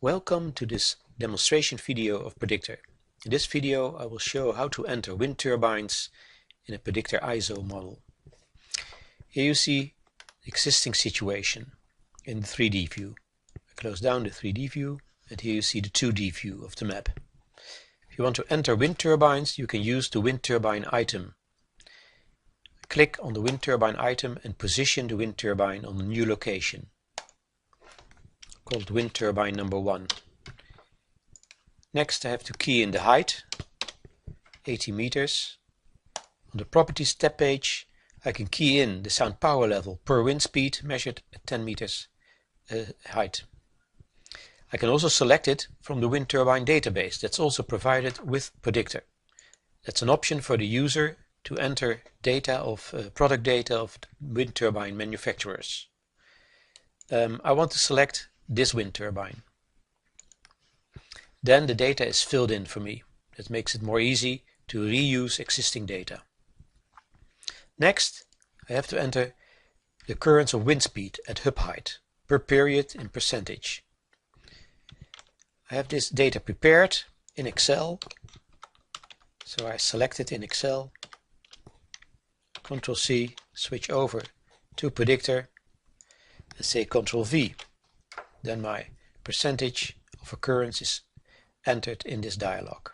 Welcome to this demonstration video of Predictor. In this video I will show how to enter wind turbines in a Predictor ISO model. Here you see the existing situation in the 3D view. I close down the 3D view and here you see the 2D view of the map. If you want to enter wind turbines, you can use the wind turbine item. Click on the wind turbine item and position the wind turbine on a new location, called wind turbine number 1. Next I have to key in the height, 80 meters. On the properties tab page I can key in the sound power level per wind speed measured at 10 meters height. I can also select it from the wind turbine database that's also provided with Predictor. That's an option for the user to enter data of product data of wind turbine manufacturers. I want to select this wind turbine. Then the data is filled in for me. That makes it more easy to reuse existing data. Next, I have to enter the currents of wind speed at hub height per period in percentage. I have this data prepared in Excel, so I select it in Excel, Ctrl C, switch over to Predictor and say Ctrl V. Then my percentage of occurrence is entered in this dialog.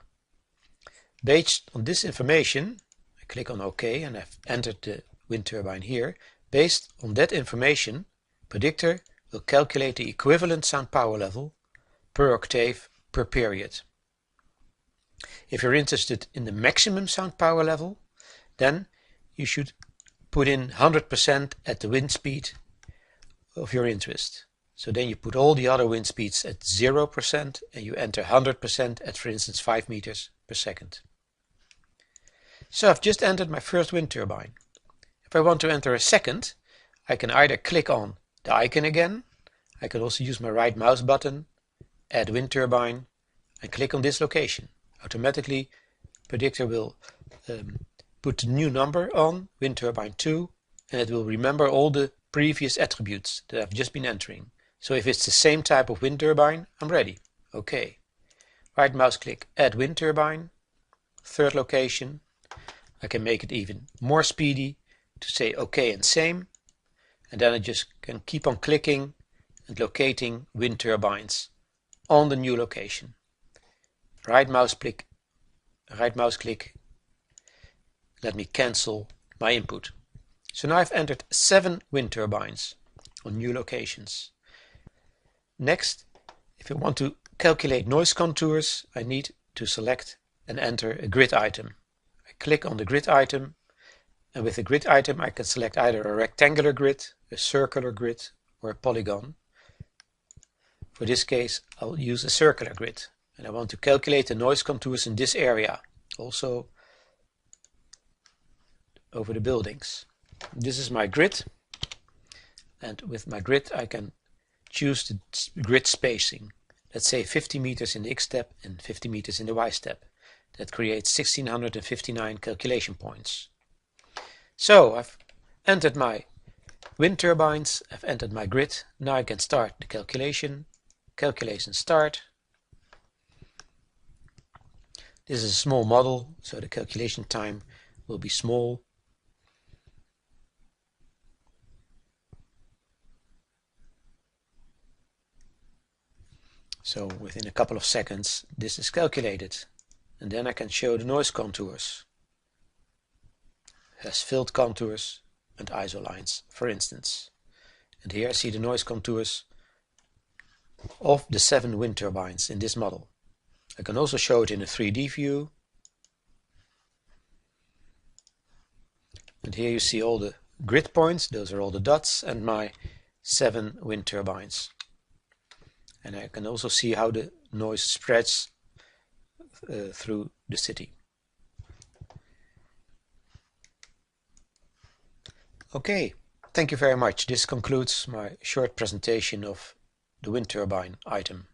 Based on this information, I click on OK and I've entered the wind turbine here. Based on that information, Predictor will calculate the equivalent sound power level per octave per period. If you're interested in the maximum sound power level, then you should put in 100% at the wind speed of your interest. So then you put all the other wind speeds at 0% and you enter 100% at, for instance, 5 meters per second. So I've just entered my first wind turbine. If I want to enter a second, I can either click on the icon again. I can also use my right mouse button, add wind turbine, and click on this location. Automatically Predictor will put the new number on, wind turbine 2, and it will remember all the previous attributes that I've just been entering. So if it's the same type of wind turbine, I'm ready. OK. Right mouse click, add wind turbine, third location. I can make it even more speedy to say OK and same, and then I just can keep on clicking and locating wind turbines on the new location. Right mouse click, let me cancel my input. So now I've entered 7 wind turbines on new locations. Next, if I want to calculate noise contours, I need to select and enter a grid item. I click on the grid item, and with the grid item I can select either a rectangular grid, a circular grid, or a polygon. For this case I'll use a circular grid, and I want to calculate the noise contours in this area, also over the buildings. This is my grid, and with my grid I can choose the grid spacing. Let's say 50 meters in the X step and 50 meters in the Y step. That creates 1659 calculation points. So I've entered my wind turbines, I've entered my grid. Now I can start the calculation. Calculation start. This is a small model, so the calculation time will be small. So within a couple of seconds this is calculated, and then I can show the noise contours. It has filled contours and ISO lines, for instance. And here I see the noise contours of the 7 wind turbines in this model. I can also show it in a 3D view. And here you see all the grid points, those are all the dots, and my 7 wind turbines. And I can also see how the noise spreads through the city. Okay, thank you very much. This concludes my short presentation of the wind turbine item.